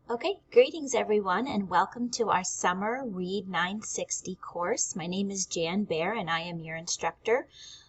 Okay, greetings everyone and welcome to our Summer Read 960 course. My name is Jan Bear and I am your instructor.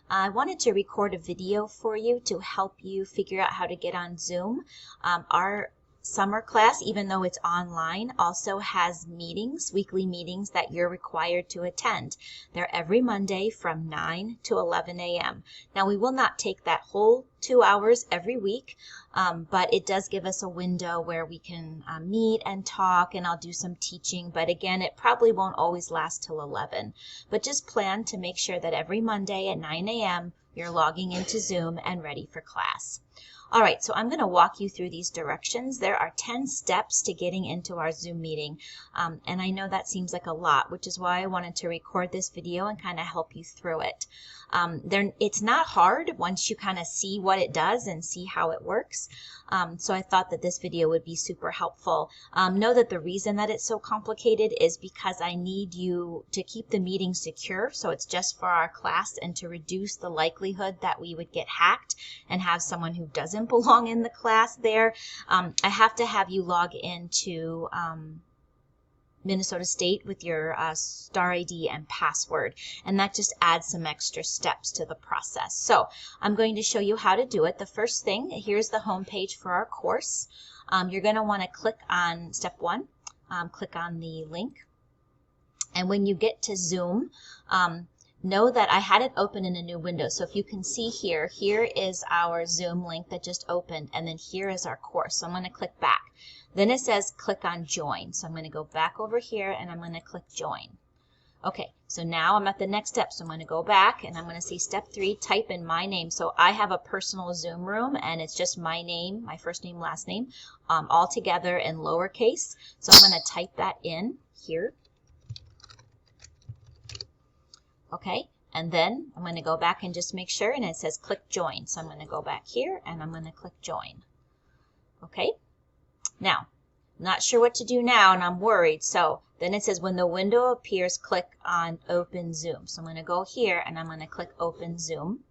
I wanted to record a video for you to help you figure out how to get on Zoom. Our summer class, even though it's online, also has meetings, weekly meetings that you're required to attend. They're every Monday from 9 to 11 a.m. Now we will not take that whole 2 hours every week, but it does give us a window where we can meet and talk, and I'll do some teaching, but again, it probably won't always last till 11. But just plan to make sure that every Monday at 9 a.m. you're logging into Zoom and ready for class. All right, so I'm going to walk you through these directions. There are 10 steps to getting into our Zoom meeting, and I know that seems like a lot, which is why I wanted to record this video and kind of help you through it. It's not hard once you kind of see what it does and see how it works, so I thought that this video would be super helpful. Know that the reason that it's so complicated is because I need you to keep the meeting secure, so it's just for our class, and to reduce the likelihood that we would get hacked and have someone who doesn't belong in the class there. I have to have you log into Minnesota State with your star ID and password, and that just adds some extra steps to the process. So I'm going to show you how to do it. The first thing, here's the home page for our course. You're going to want to click on step 1, click on the link, and when you get to Zoom, know that I had it open in a new window. So if you can see here, here is our Zoom link that just opened, and then here is our course. So I'm going to click back. Then it says click on join. So I'm going to go back over here and I'm going to click join. Okay, so now I'm at the next step. So I'm going to go back and I'm going to see step 3, type in my name. So I have a personal Zoom room and it's just my name, my first name, last name, all together in lowercase. So I'm going to type that in here. Okay, and then I'm going to go back and just make sure, and it says click join. So I'm going to go back here and I'm going to click join. Okay, now, I'm not sure what to do now and I'm worried. So then it says when the window appears, click on open Zoom. So I'm going to go here and I'm going to click open Zoom.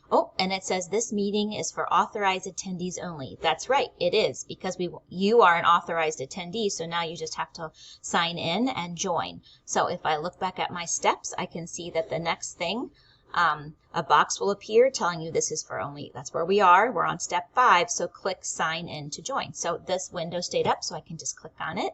Oh, and it says this meeting is for authorized attendees only. That's right, it is, because you are an authorized attendee, so now you just have to sign in and join. So if I look back at my steps, I can see that the next thing, a box will appear telling you this is for only, that's where we are. We're on step 5, so click sign in to join. So this window stayed up, so I can just click on it.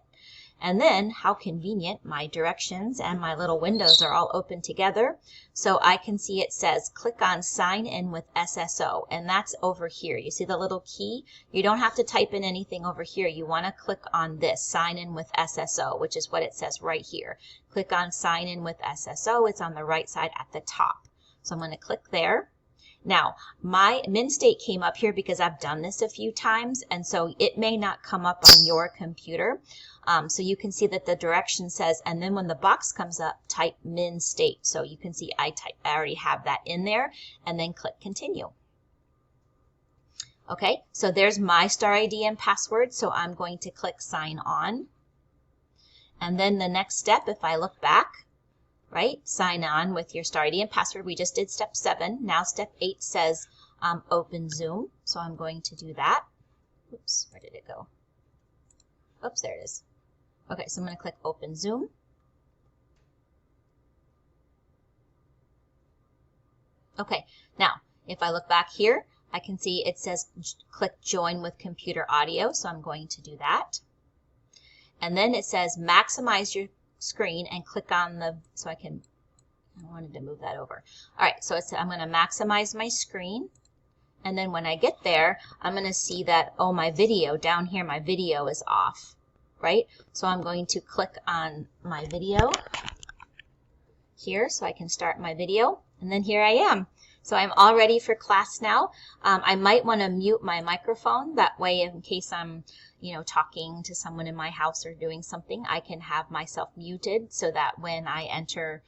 And then, how convenient, my directions and my little windows are all open together. So I can see it says click on sign in with SSO, and that's over here. You see the little key? You don't have to type in anything over here. You want to click on this, sign in with SSO, which is what it says right here. Click on sign in with SSO. It's on the right side at the top. So I'm going to click there. Now, my MinState came up here because I've done this a few times, and so it may not come up on your computer. So you can see that the direction says, and then when the box comes up, type MinState. So you can see I already have that in there, and then click continue. Okay, so there's my star ID and password, so I'm going to click sign on. And then the next step, if I look back, right, sign on with your star ID and password. We just did step 7. Now step 8 says open Zoom, so I'm going to do that. Oops, where did it go? Oops, there it is. Okay, so I'm going to click open Zoom. Okay, now if I look back here, I can see it says click join with computer audio, so I'm going to do that. And then it says maximize your screen and click on the, so I wanted to move that over. All right, so I'm going to maximize my screen. And then when I get there, I'm going to see that, oh, my video down here, my video is off, right? So I'm going to click on my video here so I can start my video. And then here I am. So I'm all ready for class now. I might want to mute my microphone. That way, in case I'm, talking to someone in my house or doing something, I can have myself muted so that when I enter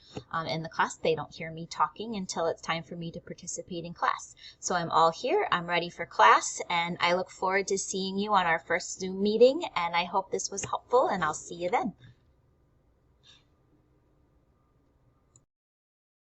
in the class, they don't hear me talking until it's time for me to participate in class. So I'm all here. I'm ready for class, and I look forward to seeing you on our first Zoom meeting, and I hope this was helpful, and I'll see you then.